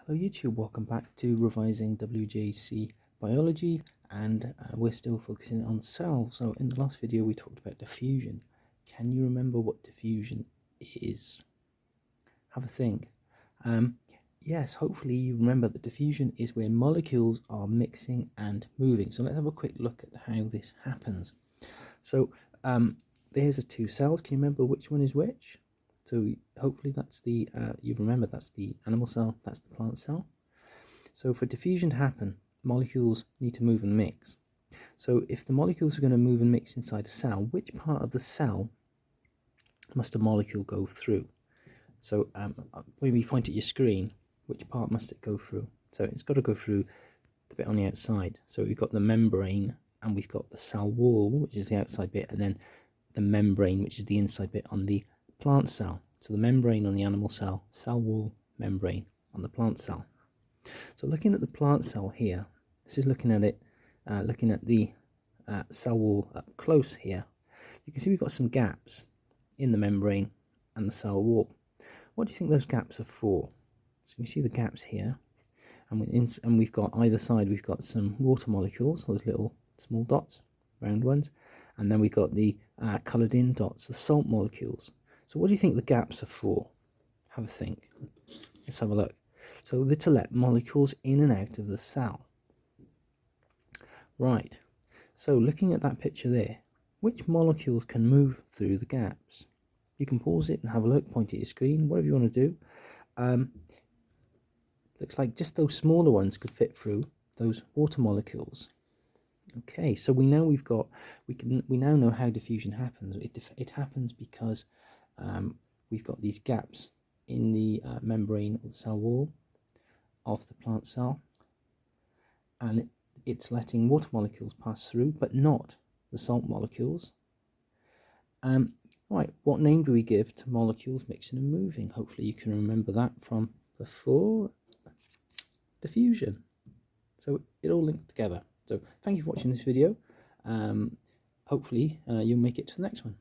Hello YouTube, welcome back to revising WJEC biology, and we're still focusing on cells. So in the last video we talked about diffusion. Can you remember what diffusion is? Have a think. Yes, hopefully you remember that diffusion is where molecules are mixing and moving. So let's have a quick look at how this happens. So there's two cells. Can you remember which one is which? So hopefully that's the, you remember that's the animal cell, that's the plant cell. So for diffusion to happen, molecules need to move and mix. So if the molecules are going to move and mix inside a cell, which part of the cell must a molecule go through? So when you point at your screen, which part must it go through? So it's got to go through the bit on the outside. So we've got the membrane and we've got the cell wall, which is the outside bit, and then the membrane, which is the inside bit on the plant cell. So the membrane on the animal cell, cell wall, membrane on the plant cell. So looking at the plant cell here, this is looking at it, looking at the cell wall up close here. You can see we've got some gaps in the membrane and the cell wall. What do you think those gaps are for? So you can see the gaps here, and we've got either side, we've got some water molecules, those little small dots, round ones, and then we've got the coloured in dots, the salt molecules. So what do you think the gaps are for? Have a think. Let's have a look. So they're to let molecules in and out of the cell. Right. So looking at that picture there, which molecules can move through the gaps? You can pause it and have a look, point at your screen, whatever you want to do. Looks like just those smaller ones could fit through those water molecules. Okay, so we now know how diffusion happens. It happens because we've got these gaps in the membrane or the cell wall of the plant cell, and it's letting water molecules pass through, but not the salt molecules. Right, what name do we give to molecules mixing and moving? Hopefully you can remember that from before. Diffusion. So it all linked together. So thank you for watching this video. Hopefully you'll make it to the next one.